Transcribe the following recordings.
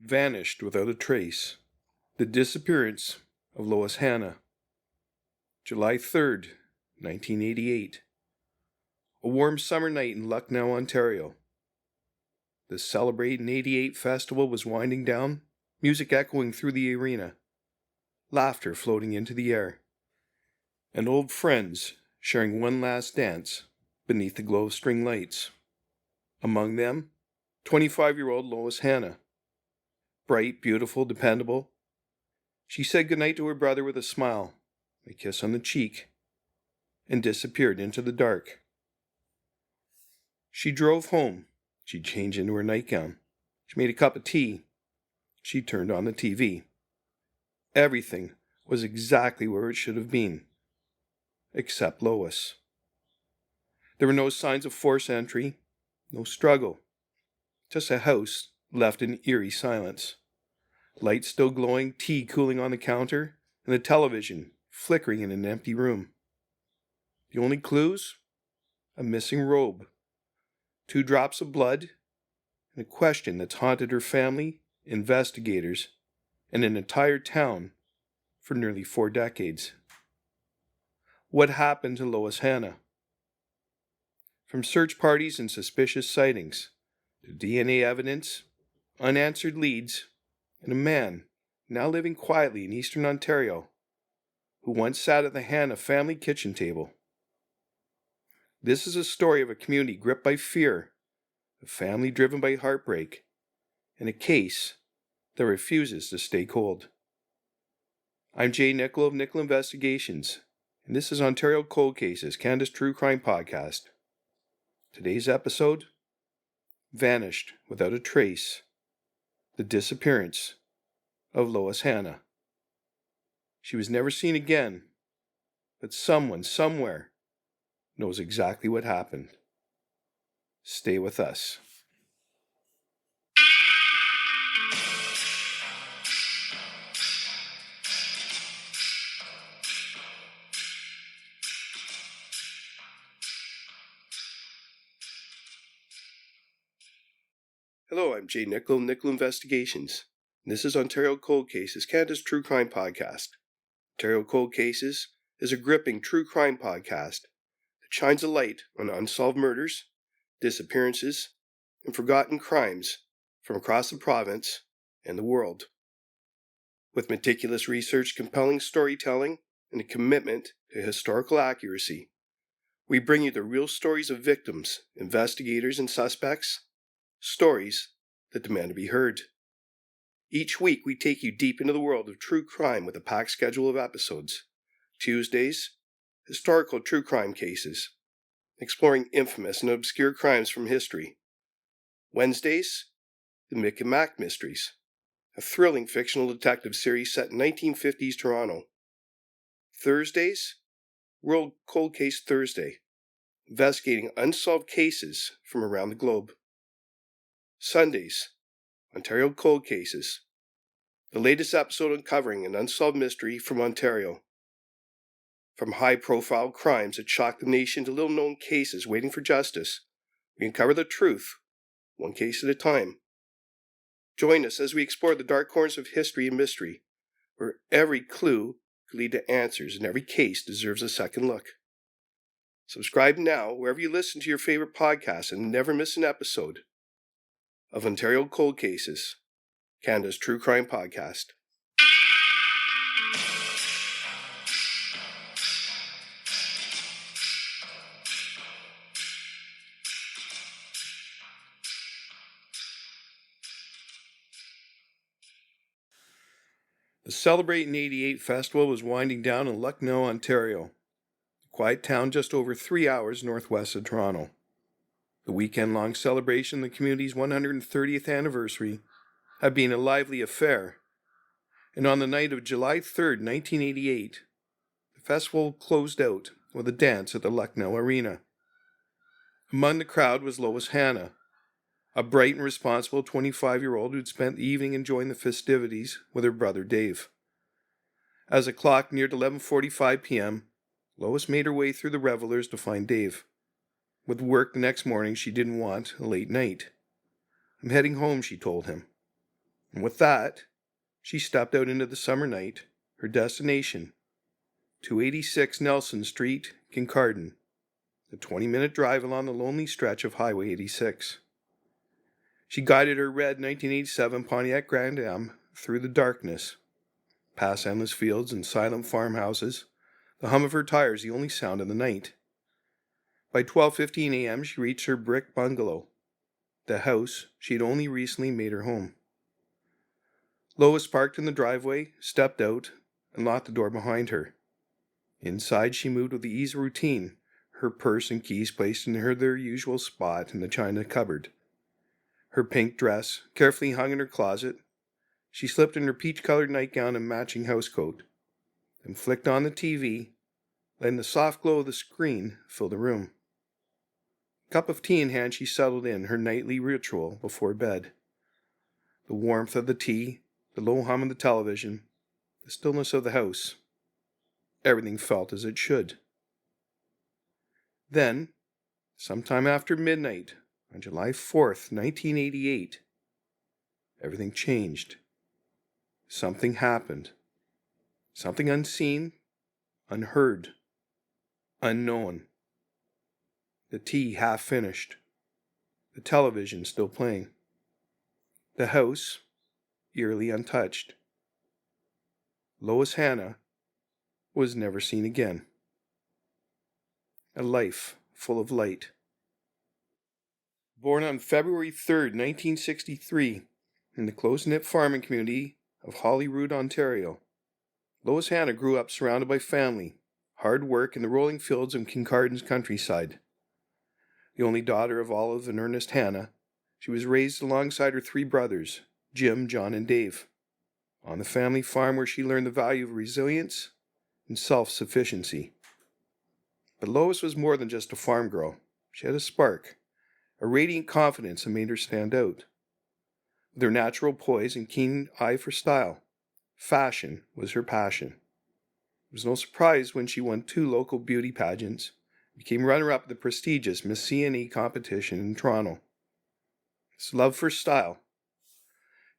Vanished without a trace. The Disappearance of Lois Hanna. July 3rd, 1988. A warm summer night in Lucknow, Ontario. The Celebrate in 88 festival was winding down, music echoing through the arena, laughter floating into the air, and old friends sharing one last dance beneath the glow of string lights. Among them, 25-year-old Lois Hanna. Bright, beautiful, dependable. She said goodnight to her brother with a smile, a kiss on the cheek, and disappeared into the dark. She drove home. She changed into her nightgown. She made a cup of tea. She turned on the TV. Everything was exactly where it should have been, except Lois. There were no signs of forced entry, no struggle, just a house left in eerie silence. Lights still glowing, tea cooling on the counter, and the television flickering in an empty room. The only clues? A missing robe, 2 drops of blood, and a question that's haunted her family, investigators, and an entire town for nearly 4 decades. What happened to Lois Hanna? From search parties and suspicious sightings, to DNA evidence, unanswered leads, and a man now living quietly in eastern Ontario who once sat at the Hanna family kitchen table. This is a story of a community gripped by fear, a family driven by heartbreak, and a case that refuses to stay cold. I'm Jay Nichol of Nichol Investigations, and this is Ontario Cold Cases, Canada's True Crime Podcast. Today's episode, Vanished Without a Trace. The Disappearance of Lois Hanna. She was never seen again, but someone, somewhere, knows exactly what happened. Stay with us. Hello, I'm Jay Nichol of Nichol Investigations. This is Ontario Cold Cases, Canada's True Crime Podcast. Ontario Cold Cases is a gripping true crime podcast that shines a light on unsolved murders, disappearances, and forgotten crimes from across the province and the world. With meticulous research, compelling storytelling, and a commitment to historical accuracy, we bring you the real stories of victims, investigators, and suspects, stories that demand to be heard. Each week, we take you deep into the world of true crime with a packed schedule of episodes. Tuesdays, historical true crime cases, exploring infamous and obscure crimes from history. Wednesdays, the Mick and Mac Mysteries, a thrilling fictional detective series set in 1950s Toronto. Thursdays, World Cold Case Thursday, investigating unsolved cases from around the globe. Sundays, Ontario Cold Cases, the latest episode uncovering an unsolved mystery from Ontario. From high-profile crimes that shock the nation to little-known cases waiting for justice, we uncover the truth, one case at a time. Join us as we explore the dark corners of history and mystery, where every clue could lead to answers and every case deserves a second look. Subscribe now wherever you listen to your favorite podcasts and never miss an episode of Ontario Cold Cases, Canada's True Crime Podcast. The Celebrate in 88 festival was winding down in Lucknow, Ontario, a quiet town just over 3 hours northwest of Toronto. The weekend-long celebration of the community's 130th anniversary had been a lively affair, and on the night of July 3rd, 1988, the festival closed out with a dance at the Lucknow Arena. Among the crowd was Lois Hanna, a bright and responsible 25-year-old who'd spent the evening enjoying the festivities with her brother Dave. As the clock neared 11:45 p.m., Lois made her way through the revelers to find Dave. With work the next morning, she didn't want a late night. "I'm heading home," she told him. And with that, she stepped out into the summer night, her destination, 286 Nelson Street, Kincardine, a 20-minute drive along the lonely stretch of Highway 86. She guided her red 1987 Pontiac Grand Am through the darkness, past endless fields and silent farmhouses, the hum of her tires the only sound in the night. By 12:15 a.m., she reached her brick bungalow, the house she had only recently made her home. Lois parked in the driveway, stepped out, and locked the door behind her. Inside, she moved with the ease of routine, her purse and keys placed in their usual spot in the china cupboard. Her pink dress carefully hung in her closet. She slipped in her peach-colored nightgown and matching housecoat, and flicked on the TV, letting the soft glow of the screen fill the room. A cup of tea in hand, she settled in, her nightly ritual before bed. The warmth of the tea, the low hum of the television, the stillness of the house. Everything felt as it should. Then, sometime after midnight, on July 4th, 1988, everything changed. Something happened. Something unseen, unheard, unknown. The tea half finished. The television still playing. The house eerily untouched. Lois Hanna was never seen again. A life full of light. Born on February 3rd, 1963, in the close-knit farming community of Holyrood, Ontario, Lois Hanna grew up surrounded by family, hard work in the rolling fields of Kincardine's countryside. The only daughter of Olive and Ernest Hanna, she was raised alongside her three brothers, Jim, John, and Dave, on the family farm where she learned the value of resilience and self-sufficiency. But Lois was more than just a farm girl. She had a spark, a radiant confidence that made her stand out. With her natural poise and keen eye for style, fashion was her passion. It was no surprise when she won 2 local beauty pageants, became runner-up at the prestigious Miss C&E competition in Toronto. This love for style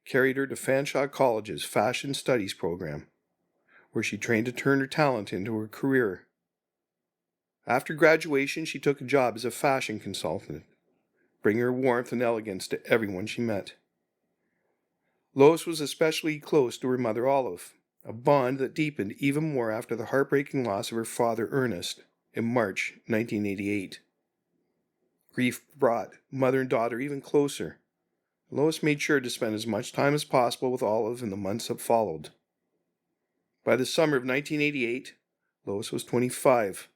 carried her to Fanshawe College's Fashion Studies program, where she trained to turn her talent into her career. After graduation, she took a job as a fashion consultant, bringing her warmth and elegance to everyone she met. Lois was especially close to her mother Olive, a bond that deepened even more after the heartbreaking loss of her father Ernest in March 1988. Grief brought mother and daughter even closer. Lois made sure to spend as much time as possible with Olive in the months that followed. By the summer of 1988, Lois was 25,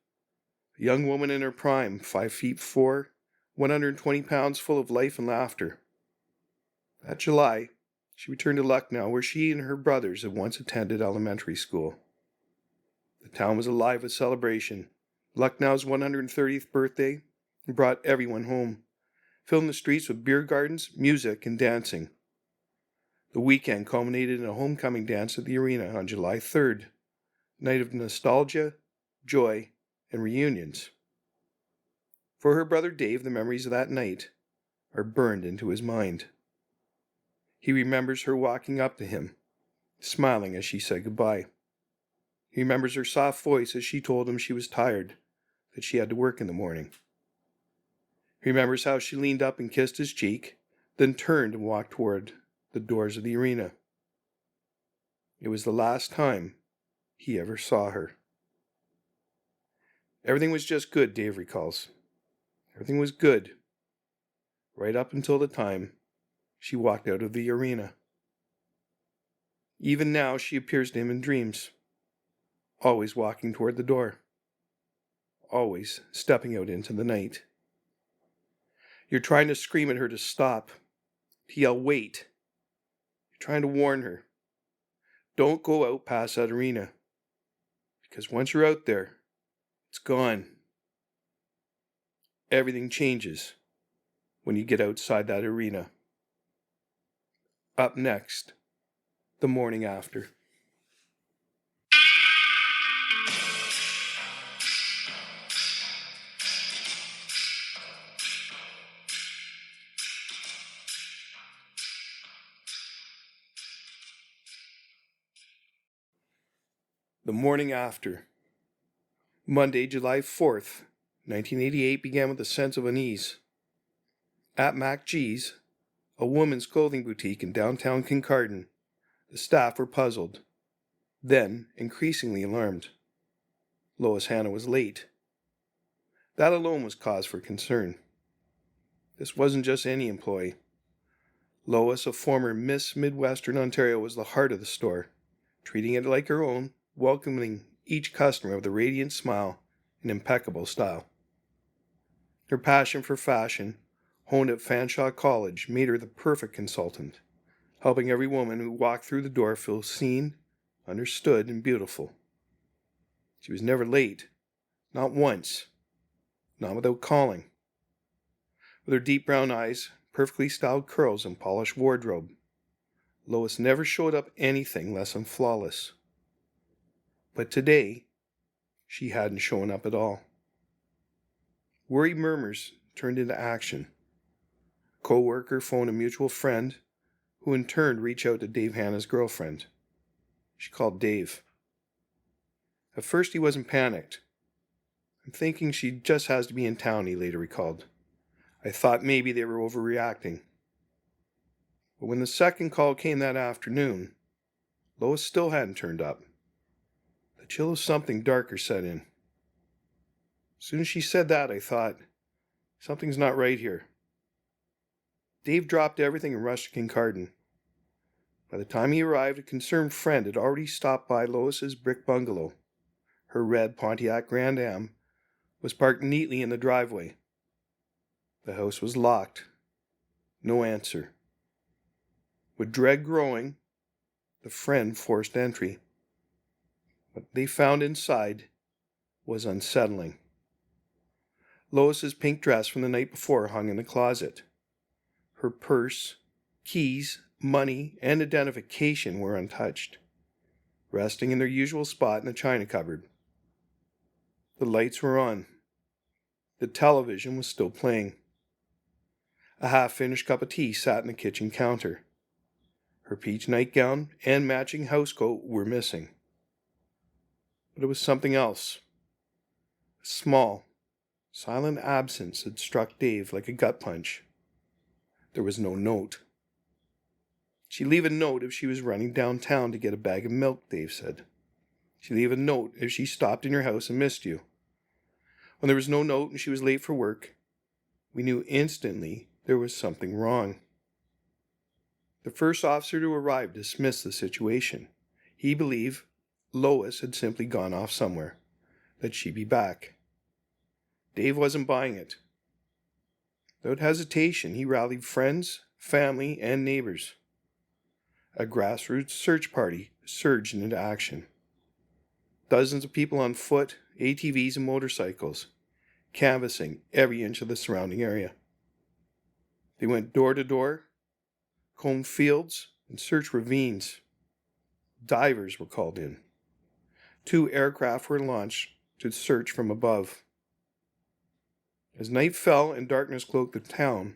a young woman in her prime, 5'4", 120 pounds, full of life and laughter. That July, she returned to Lucknow, where she and her brothers had once attended elementary school. The town was alive with celebration. Lucknow's 130th birthday brought everyone home, filling the streets with beer gardens, music, and dancing. The weekend culminated in a homecoming dance at the arena on July 3rd, night of nostalgia, joy, and reunions. For her brother Dave, the memories of that night are burned into his mind. He remembers her walking up to him, smiling as she said goodbye. He remembers her soft voice as she told him she was tired, that she had to work in the morning. He remembers how she leaned up and kissed his cheek, then turned and walked toward the doors of the arena. It was the last time he ever saw her. Everything was just good, Dave recalls. Everything was good, right up until the time she walked out of the arena. Even now, she appears to him in dreams, always walking toward the door, always stepping out into the night. You're trying to scream at her to stop, to yell, wait. You're trying to warn her. Don't go out past that arena, because once you're out there, it's gone. Everything changes when you get outside that arena. Up next, the morning after. The morning after. Monday, July 4th, 1988 began with a sense of unease. At Mac G's, a woman's clothing boutique in downtown Kincardine, the staff were puzzled, then increasingly alarmed. Lois Hanna was late. That alone was cause for concern. This wasn't just any employee. Lois, a former Miss Midwestern Ontario, was the heart of the store, treating it like her own, welcoming each customer with a radiant smile and impeccable style. Her passion for fashion, honed at Fanshawe College, made her the perfect consultant, helping every woman who walked through the door feel seen, understood, and beautiful. She was never late, not once, not without calling. With her deep brown eyes, perfectly styled curls, and polished wardrobe, Lois never showed up anything less than flawless. But today, she hadn't shown up at all. Worried murmurs turned into action. A co-worker phoned a mutual friend, who in turn reached out to Dave Hanna's girlfriend. She called Dave. At first he wasn't panicked. "I'm thinking she just has to be in town," he later recalled. "I thought maybe they were overreacting." But when the second call came that afternoon, Lois still hadn't turned up. The chill of something darker set in. As soon as she said that, I thought, something's not right here. Dave dropped everything and rushed to Kincardine. By the time he arrived, a concerned friend had already stopped by Lois's brick bungalow. Her red Pontiac Grand Am was parked neatly in the driveway. The house was locked. No answer. With dread growing, the friend forced entry. What they found inside was unsettling. Lois's pink dress from the night before hung in the closet. Her purse, keys, money, and identification were untouched, resting in their usual spot in the china cupboard. The lights were on. The television was still playing. A half-finished cup of tea sat in the kitchen counter. Her peach nightgown and matching housecoat were missing. But it was something else. A small, silent absence had struck Dave like a gut punch. There was no note. "She'd leave a note if she was running downtown to get a bag of milk," Dave said. "She'd leave a note if she stopped in your house and missed you. When there was no note and she was late for work, we knew instantly there was something wrong." The first officer to arrive dismissed the situation. He believed Lois had simply gone off somewhere, that she'd be back. Dave wasn't buying it. Without hesitation, he rallied friends, family, and neighbors. A grassroots search party surged into action. Dozens of people on foot, ATVs, and motorcycles, canvassing every inch of the surrounding area. They went door to door, combed fields, and searched ravines. Divers were called in. 2 aircraft were launched to search from above. As night fell and darkness cloaked the town,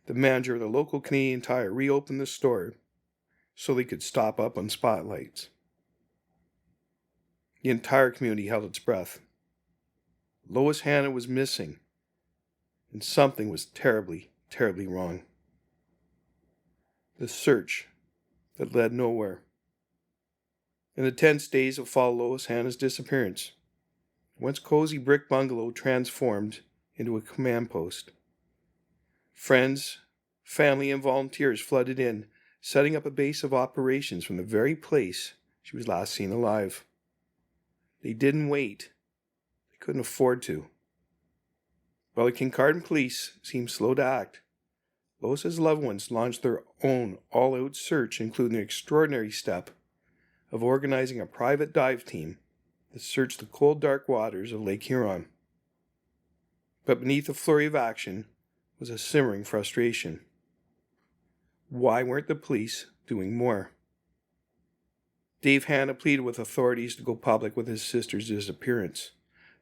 the manager of the local Canadian Tire reopened the store so they could stop up on spotlights. The entire community held its breath. Lois Hanna was missing, and something was terribly, terribly wrong. The search that led nowhere. In the tense days that followed Lois Hanna's disappearance, once cozy brick bungalow transformed into a command post. Friends, family, and volunteers flooded in, setting up a base of operations from the very place she was last seen alive. They didn't wait. They couldn't afford to. While the Kincardine police seemed slow to act, Lois's loved ones launched their own all-out search, including the extraordinary step of organizing a private dive team that searched the cold, dark waters of Lake Huron. But beneath the flurry of action was a simmering frustration. Why weren't the police doing more? Dave Hanna pleaded with authorities to go public with his sister's disappearance,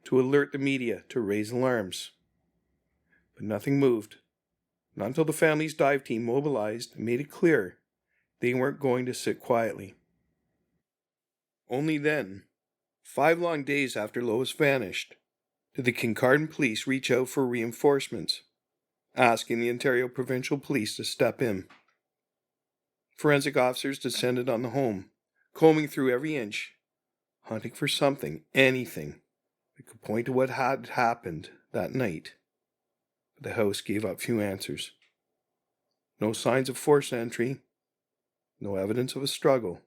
to alert the media, to raise alarms. But nothing moved, not until the family's dive team mobilized and made it clear they weren't going to sit quietly. Only then 5 long days after Lois vanished, did the Kincardine police reach out for reinforcements, asking the Ontario Provincial Police to step in. Forensic officers descended on the home, combing through every inch, hunting for something, anything, that could point to what had happened that night. But the house gave up few answers. No signs of forced entry, no evidence of a struggle,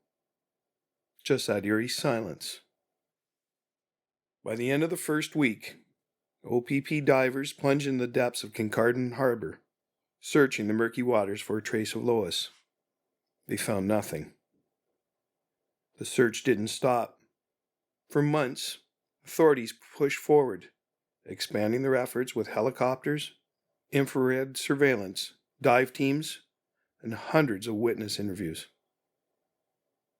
just that eerie silence. By the end of the first week, OPP divers plunged in the depths of Kincardine Harbour, searching the murky waters for a trace of Lois. They found nothing. The search didn't stop. For months, authorities pushed forward, expanding their efforts with helicopters, infrared surveillance, dive teams, and hundreds of witness interviews.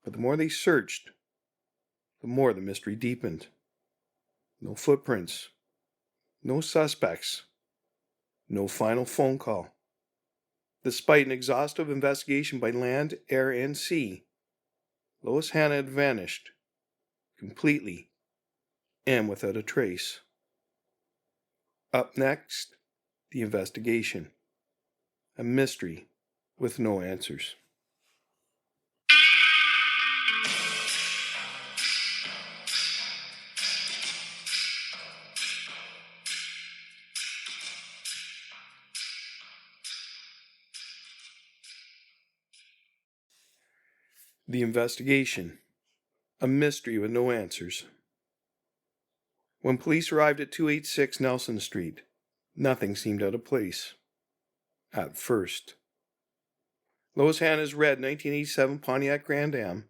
But the more they searched, the more the mystery deepened. No footprints, no suspects, no final phone call. Despite an exhaustive investigation by land, air, and sea, Lois Hanna had vanished, completely and without a trace. Up next, the investigation. A mystery with no answers. The investigation. A mystery with no answers. When police arrived at 286 Nelson Street, nothing seemed out of place. At first. Lois Hanna's red 1987 Pontiac Grand Am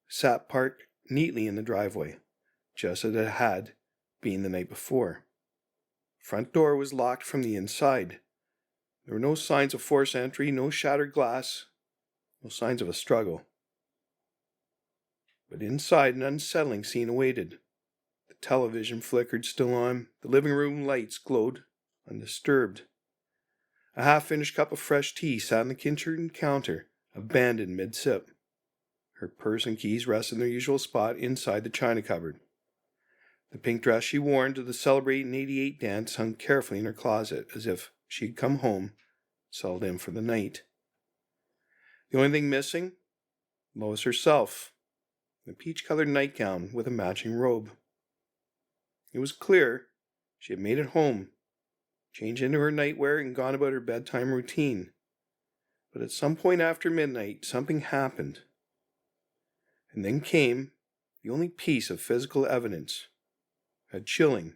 sat parked neatly in the driveway, just as it had been the night before. Front door was locked from the inside. There were no signs of forced entry, no shattered glass, no signs of a struggle. But inside, an unsettling scene awaited. The television flickered still on. The living room lights glowed undisturbed. A half-finished cup of fresh tea sat on the kitchen counter, abandoned mid-sip. Her purse and keys rested in their usual spot inside the china cupboard. The pink dress she wore to the Celebrating 88 dance hung carefully in her closet, as if she had come home, settled in for the night. The only thing missing? Lois herself. A peach-colored nightgown with a matching robe. It was clear she had made it home, changed into her nightwear, and gone about her bedtime routine. But at some point after midnight, something happened. And then came the only piece of physical evidence, a chilling,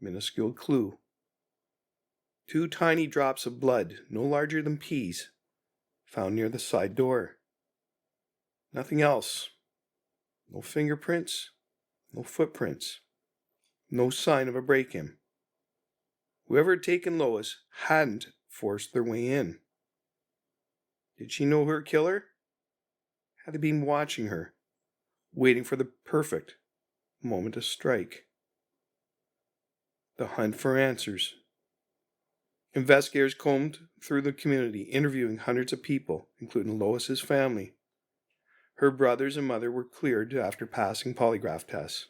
minuscule clue. 2 tiny drops of blood, no larger than peas, found near the side door. Nothing else. No fingerprints, no footprints, no sign of a break-in. Whoever had taken Lois hadn't forced their way in. Did she know her killer? Had they been watching her, waiting for the perfect moment to strike? The hunt for answers. Investigators combed through the community, interviewing hundreds of people, including Lois's family. Her brothers and mother were cleared after passing polygraph tests.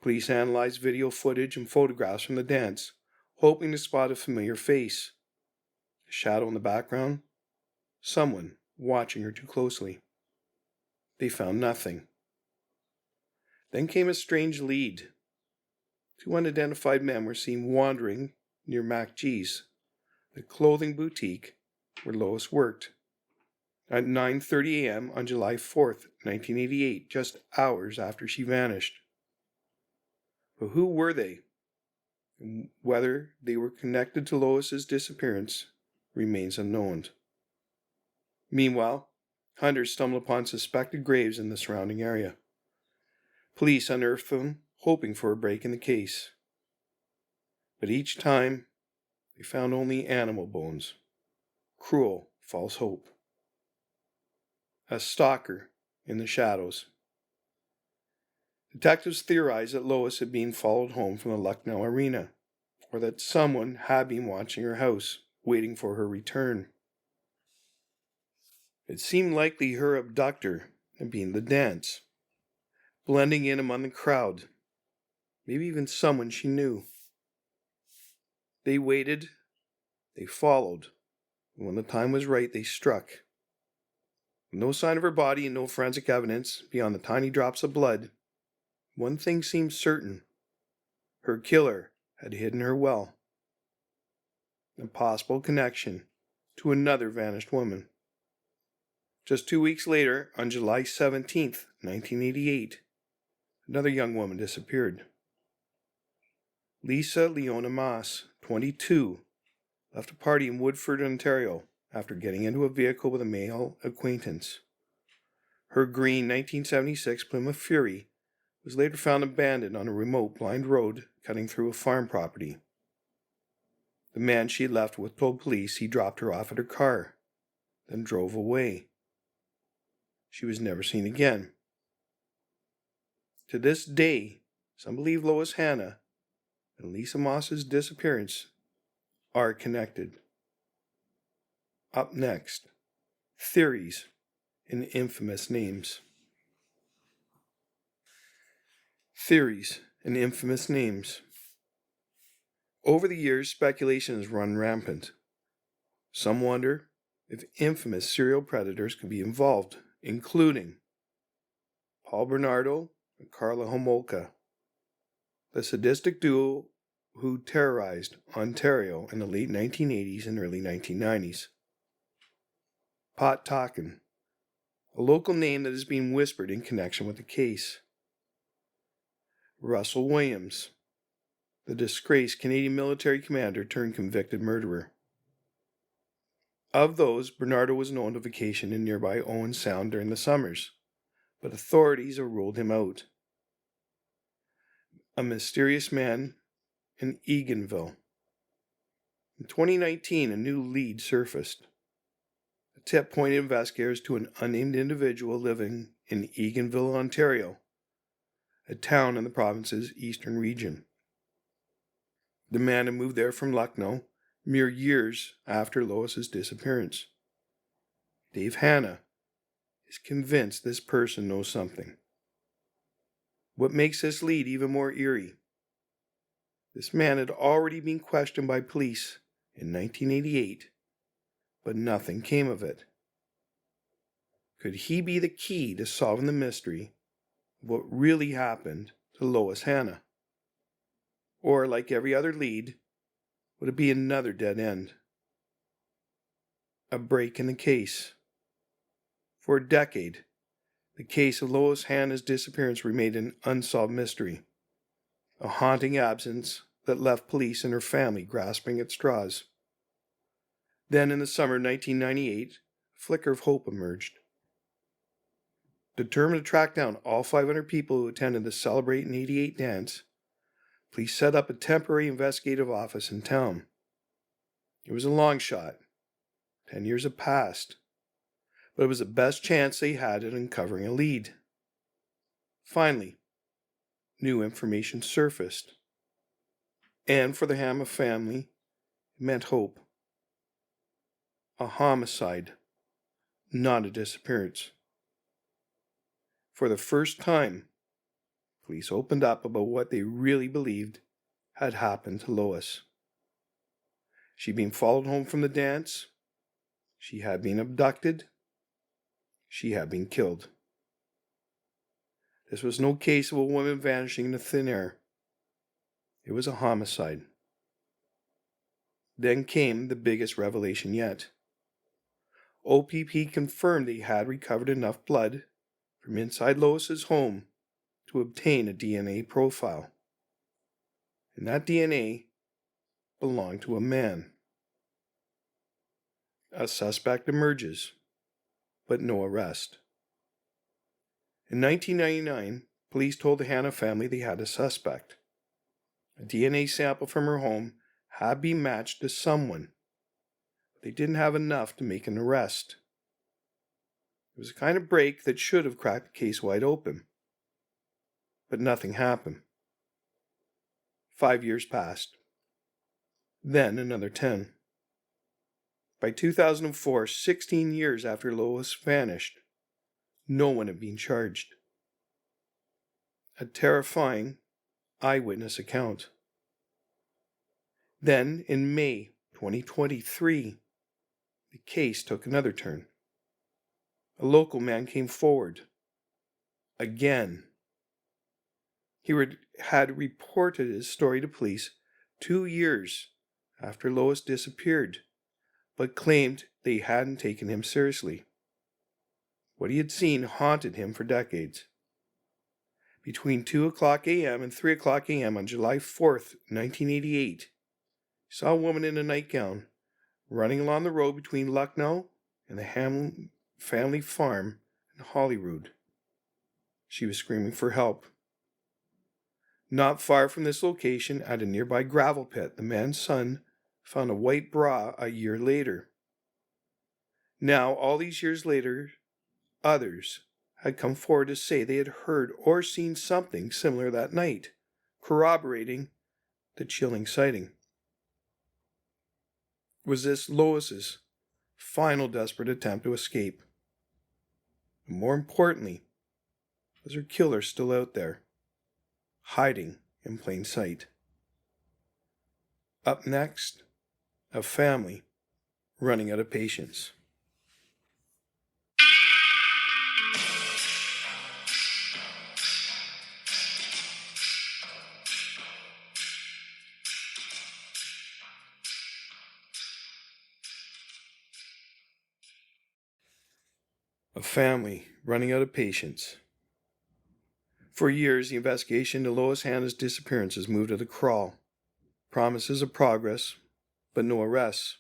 Police analyzed video footage and photographs from the dance, hoping to spot a familiar face. A shadow in the background? Someone watching her too closely. They found nothing. Then came a strange lead. 2 unidentified men were seen wandering near MacG's, the clothing boutique where Lois worked, at 9:30 a.m. on July 4th, 1988, just hours after she vanished. But who were they? And whether they were connected to Lois's disappearance remains unknown. Meanwhile, hunters stumbled upon suspected graves in the surrounding area. Police unearthed them, hoping for a break in the case. But each time, they found only animal bones. Cruel, false hope. A stalker in the shadows. Detectives theorized that Lois had been followed home from the Lucknow arena, or that someone had been watching her house, waiting for her return. It seemed likely her abductor had been the dance. blending in among the crowd, maybe even someone she knew. They waited, they followed, and when the time was right, they struck. With no sign of her body and no forensic evidence beyond the tiny drops of blood, one thing seemed certain. Her killer had hidden her well. A possible connection to another vanished woman. Just 2 weeks later, on July 17th, 1988, another young woman disappeared. Lisa Leona Moss, 22, left a party in Woodford, Ontario, after getting into a vehicle with a male acquaintance. Her green 1976 Plymouth Fury was later found abandoned on a remote blind road cutting through a farm property. The man she had left with told police he dropped her off at her car, then drove away. She was never seen again. To this day, some believe Lois Hanna and Lisa Moss's disappearance are connected. Up next, theories and infamous names. Theories and infamous names. Over the years, speculation has run rampant. Some wonder if infamous serial predators could be involved, including Paul Bernardo and Carla Homolka, the sadistic duo who terrorized Ontario in the late 1980s and early 1990s. Pot Talkin, a local name that is being whispered in connection with the case. Russell Williams, the disgraced Canadian military commander turned convicted murderer. Of those, Bernardo was known to vacation in nearby Owen Sound during the summers, but authorities have ruled him out. A mysterious man in Eganville. In 2019, a new lead surfaced. A tip pointed investigators to an unnamed individual living in Eganville, Ontario, a town in the province's eastern region. The man had moved there from Lucknow mere years after Lois's disappearance. Dave Hanna is convinced this person knows something. What makes this lead even more eerie? This man had already been questioned by police in 1988, but nothing came of it. Could he be the key to solving the mystery of what really happened to Lois Hanna? Or, like every other lead, would it be another dead end? A break in the case. For a decade, the case of Lois Hanna's disappearance remained an unsolved mystery, a haunting absence that left police and her family grasping at straws. Then, in the summer of 1998, a flicker of hope emerged. Determined to track down all 500 people who attended the Celebrate in 88 dance, police set up a temporary investigative office in town. It was a long shot. 10 years had passed, but it was the best chance they had at uncovering a lead. Finally, new information surfaced. And for the Hanna family, it meant hope. A homicide, not a disappearance. For the first time, police opened up about what they really believed had happened to Lois. She'd been followed home from the dance. She had been abducted. She had been killed. This was no case of a woman vanishing into thin air. It was a homicide. Then came the biggest revelation yet. OPP confirmed they had recovered enough blood from inside Lois's home to obtain a DNA profile. And that DNA belonged to a man. A suspect emerges, but no arrest. In 1999, police told the Hanna family they had a suspect. A DNA sample from her home had been matched to someone, but they didn't have enough to make an arrest. It was a kind of break that should have cracked the case wide open. But nothing happened. 5 years passed. Then another 10. By 2004, 16 years after Lois vanished, no one had been charged. a terrifying eyewitness account. Then, in May 2023, the case took another turn. A local man came forward. Again. He had reported his story to police 2 years after Lois disappeared, but claimed they hadn't taken him seriously. What he had seen haunted him for decades. Between 2:00 a.m. and 3:00 a.m. on July 4th, 1988, he saw a woman in a nightgown running along the road between Lucknow and the family farm in Holyrood. She was screaming for help. Not far from this location, at a nearby gravel pit, the man's son found a white bra a year later. Now, all these years later, others had come forward to say they had heard or seen something similar that night, corroborating the chilling sighting. Was this Lois's final desperate attempt to escape? And more importantly, was her killer still out there, hiding in plain sight? Up next, a family running out of patience. A family running out of patience. For years, the investigation into Lois Hanna's disappearance has moved at a crawl. Promises of progress, but no arrests.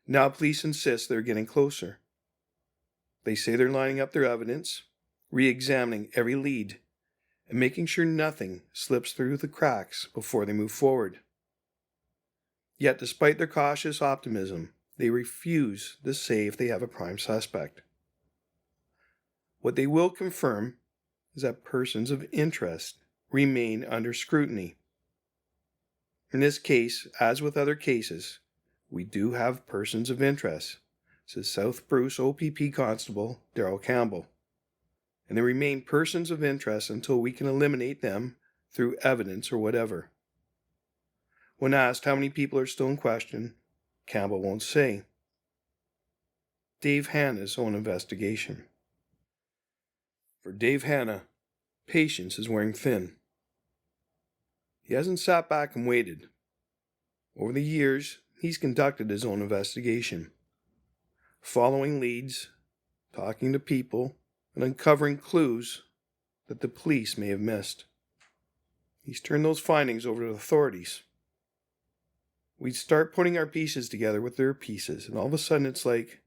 Now police insist they're getting closer. They say they're lining up their evidence, re-examining every lead, and making sure nothing slips through the cracks before they move forward. Yet, despite their cautious optimism, they refuse to say if they have a prime suspect. What they will confirm is that persons of interest remain under scrutiny. In this case, as with other cases, we do have persons of interest, says South Bruce OPP Constable Darrell Campbell, and they remain persons of interest until we can eliminate them through evidence or whatever. When asked how many people are still in question, Campbell won't say. Dave Hanna's own investigation. For Dave Hanna, patience is wearing thin. He hasn't sat back and waited. Over the years, he's conducted his own investigation, following leads, talking to people, and uncovering clues that the police may have missed. He's turned those findings over to authorities. We'd start putting our pieces together with their pieces, and all of a sudden it's like,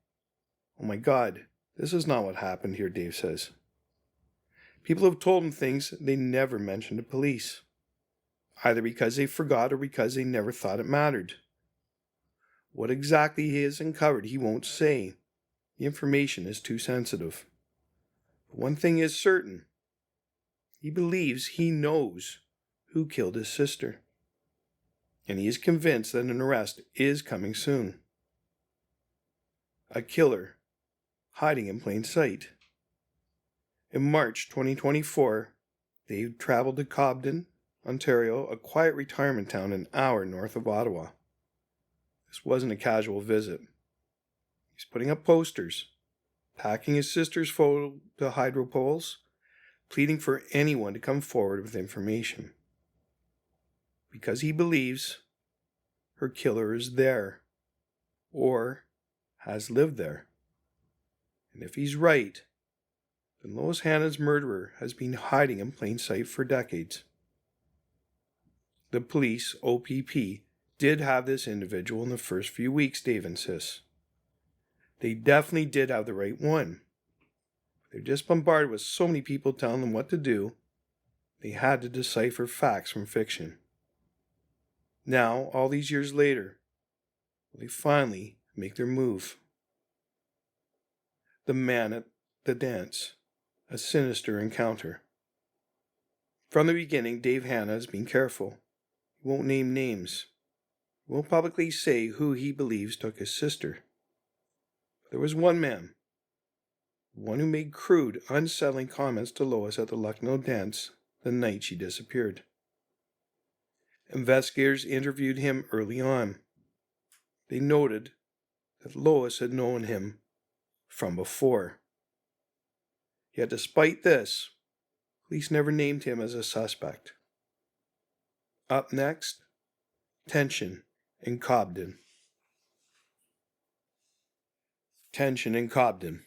oh my God, this is not what happened here, Dave says. People have told him things they never mentioned to police, either because they forgot or because they never thought it mattered. What exactly he has uncovered, he won't say. The information is too sensitive. But one thing is certain. He believes he knows who killed his sister. And he is convinced that an arrest is coming soon. A killer hiding in plain sight. In March 2024, they traveled to Cobden, Ontario, a quiet retirement town an hour north of Ottawa. This wasn't a casual visit. He's putting up posters, packing his sister's photo to hydro poles, pleading for anyone to come forward with information. Because he believes her killer is there, or has lived there. And if he's right, then Lois Hanna's murderer has been hiding in plain sight for decades. The police, OPP, did have this individual in the first few weeks, Dave insists. They definitely did have the right one. They're just bombarded with so many people telling them what to do, they had to decipher facts from fiction. Now, all these years later, they finally make their move. The man at the dance. A sinister encounter. From the beginning, Dave Hanna has been careful. He won't name names. He won't publicly say who he believes took his sister. But there was one man who made crude, unsettling comments to Lois at the Lucknow dance the night she disappeared. Investigators interviewed him early on. They noted that Lois had known him from before. Yet despite this, police never named him as a suspect. Up next, tension in Cobden. Tension in Cobden.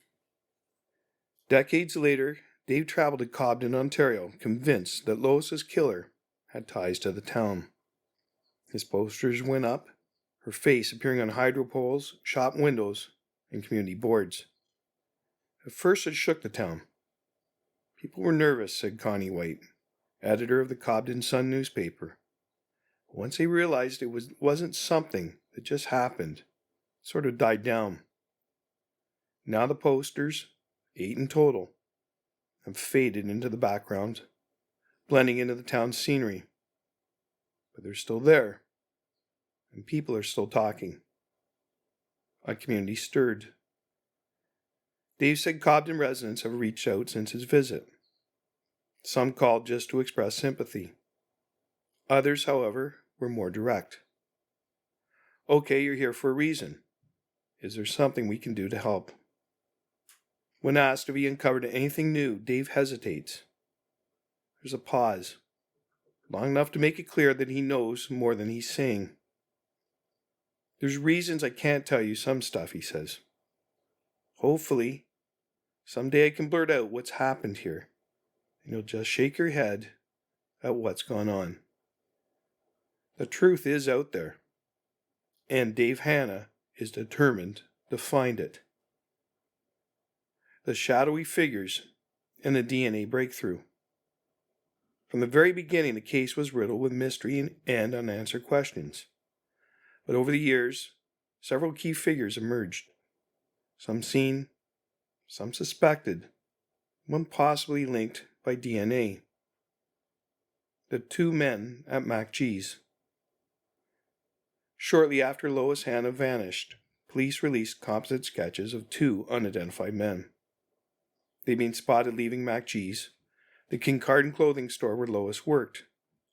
Decades later, Dave traveled to Cobden, Ontario, convinced that Lois's killer had ties to the town. His posters went up, her face appearing on hydro poles, shop windows, and community boards. At first, it shook the town. People were nervous, said Connie White, editor of the Cobden Sun newspaper. But once they realized it wasn't something that just happened, it sort of died down. Now the posters, 8 in total, have faded into the background, blending into the town's scenery. But they're still there, and people are still talking. A community stirred. Dave said Cobden residents have reached out since his visit. Some called just to express sympathy. Others, however, were more direct. Okay, you're here for a reason. Is there something we can do to help? When asked if he uncovered anything new, Dave hesitates. There's a pause, long enough to make it clear that he knows more than he's saying. There's reasons I can't tell you some stuff, he says. Hopefully, someday I can blurt out what's happened here, and you'll just shake your head at what's gone on. The truth is out there, and Dave Hanna is determined to find it. The shadowy figures and the DNA breakthrough. From the very beginning, the case was riddled with mystery and unanswered questions. But over the years, several key figures emerged. Some seen, some suspected, one possibly linked by DNA. The 2 men at MacG's. Shortly after Lois Hanna vanished, police released composite sketches of 2 unidentified men. They'd been spotted leaving MacG's, the Kincardine clothing store where Lois worked,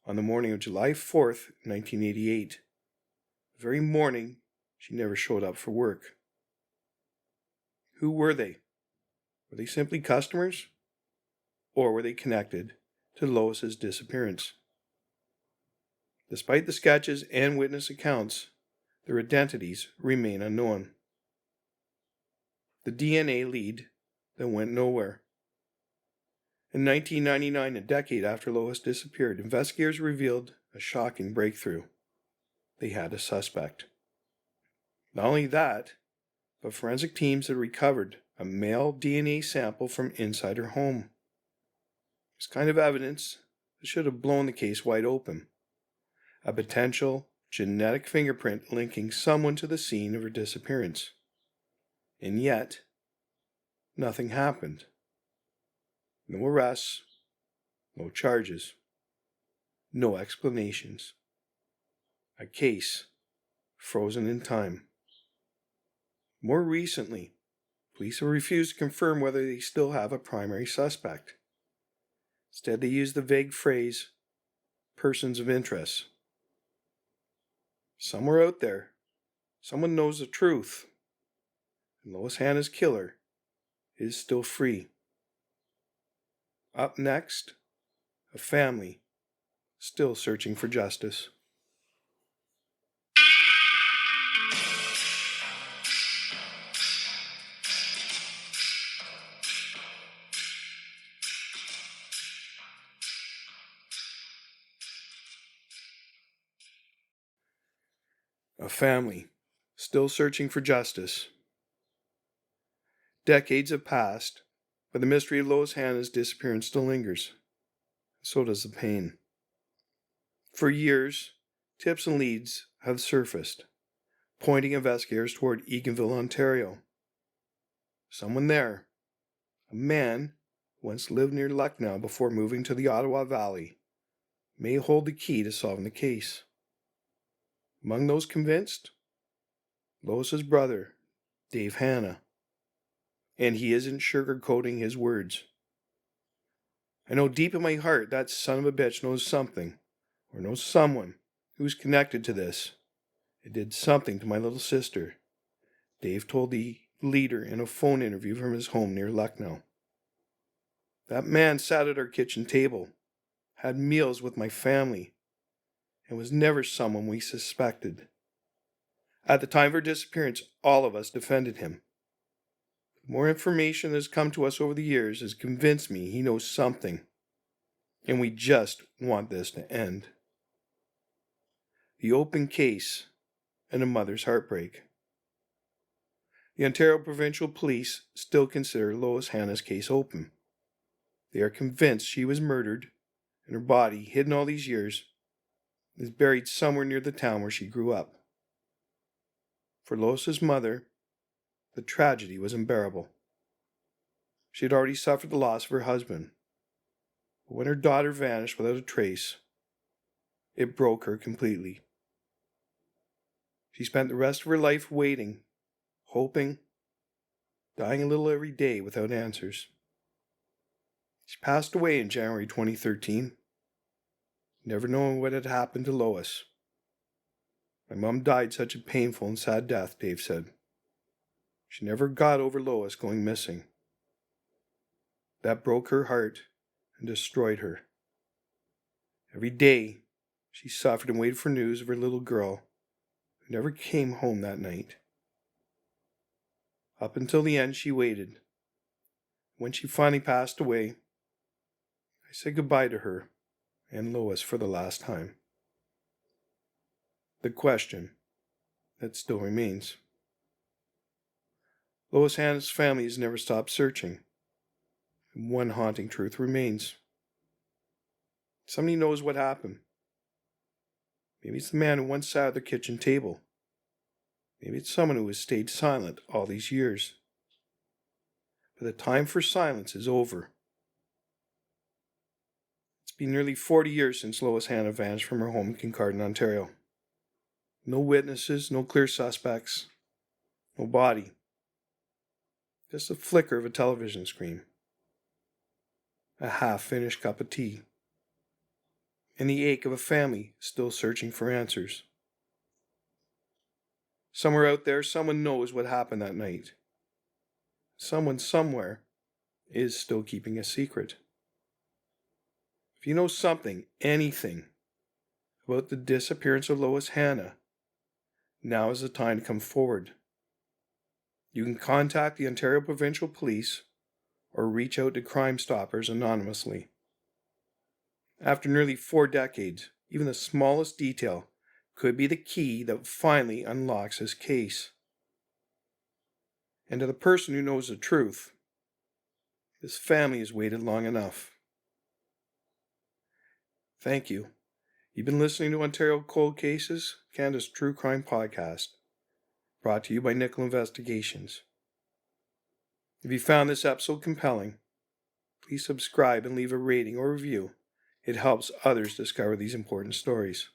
on the morning of July 4th, 1988. The very morning she never showed up for work. Who were they? Were they simply customers? Or were they connected to Lois's disappearance? Despite the sketches and witness accounts, their identities remain unknown. The DNA lead that went nowhere. In 1999, a decade after Lois disappeared, investigators revealed a shocking breakthrough. They had a suspect. Not only that, but forensic teams had recovered a male DNA sample from inside her home. This kind of evidence that should have blown the case wide open. A potential genetic fingerprint linking someone to the scene of her disappearance. And yet, nothing happened. No arrests, no charges, no explanations. A case frozen in time. More recently, police have refused to confirm whether they still have a primary suspect. Instead, they use the vague phrase, persons of interest. Somewhere out there, someone knows the truth, and Lois Hanna's killer is still free. Up next, a family still searching for justice. A family still searching for justice. Decades have passed, but the mystery of Lois Hanna's disappearance still lingers. So does the pain. For years, tips and leads have surfaced, pointing investigators toward Eganville, Ontario. Someone there, a man who once lived near Lucknow before moving to the Ottawa Valley, may hold the key to solving the case. Among those convinced, Lois's brother, Dave Hanna. And he isn't sugarcoating his words. I know deep in my heart that son of a bitch knows something, or knows someone who's connected to this. It did something to my little sister, Dave told the leader in a phone interview from his home near Lucknow. That man sat at our kitchen table, had meals with my family, and was never someone we suspected. At the time of her disappearance, all of us defended him. The more information that has come to us over the years has convinced me he knows something, and we just want this to end. The open case and a mother's heartbreak. The Ontario Provincial Police still consider Lois Hanna's case open. They are convinced she was murdered, and her body, hidden all these years, is buried somewhere near the town where she grew up. For Lois's mother, the tragedy was unbearable. She had already suffered the loss of her husband, but when her daughter vanished without a trace, it broke her completely. She spent the rest of her life waiting, hoping, dying a little every day without answers. She passed away in January 2013, never knowing what had happened to Lois. My mom died such a painful and sad death, Dave said. She never got over Lois going missing. That broke her heart and destroyed her. Every day, she suffered and waited for news of her little girl, who never came home that night. Up until the end, she waited. When she finally passed away, I said goodbye to her and Lois for the last time. The question that still remains. Lois Hanna's family has never stopped searching. And one haunting truth remains. Somebody knows what happened. Maybe it's the man who once sat at the kitchen table. Maybe it's someone who has stayed silent all these years. But the time for silence is over. It's been nearly 40 years since Lois Hanna vanished from her home in Kincardine, Ontario. No witnesses, no clear suspects, no body. Just the flicker of a television screen. A half-finished cup of tea. And the ache of a family still searching for answers. Somewhere out there, someone knows what happened that night. Someone somewhere is still keeping a secret. If you know something, anything, about the disappearance of Lois Hanna, now is the time to come forward. You can contact the Ontario Provincial Police or reach out to Crime Stoppers anonymously. After nearly 4 decades, even the smallest detail could be the key that finally unlocks this case. And to the person who knows the truth, this family has waited long enough. Thank you. You've been listening to Ontario Cold Cases, Canada's True Crime Podcast, brought to you by Nickel Investigations. If you found this episode compelling, please subscribe and leave a rating or review. It helps others discover these important stories.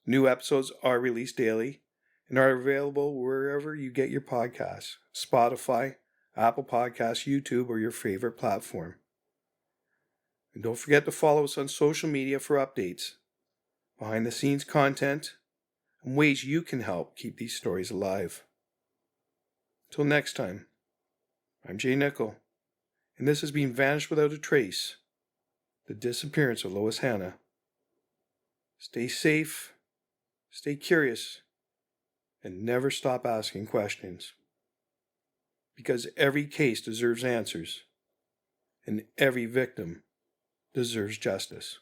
New episodes are released daily and are available wherever you get your podcasts: Spotify, Apple Podcasts, YouTube, or your favorite platform. And don't forget to follow us on social media for updates, behind-the-scenes content, and ways you can help keep these stories alive. Till next time, I'm Jay Nickel, and this has been Vanished Without a Trace, the disappearance of Lois Hanna. Stay safe, stay curious, and never stop asking questions. Because every case deserves answers, and every victim deserves justice.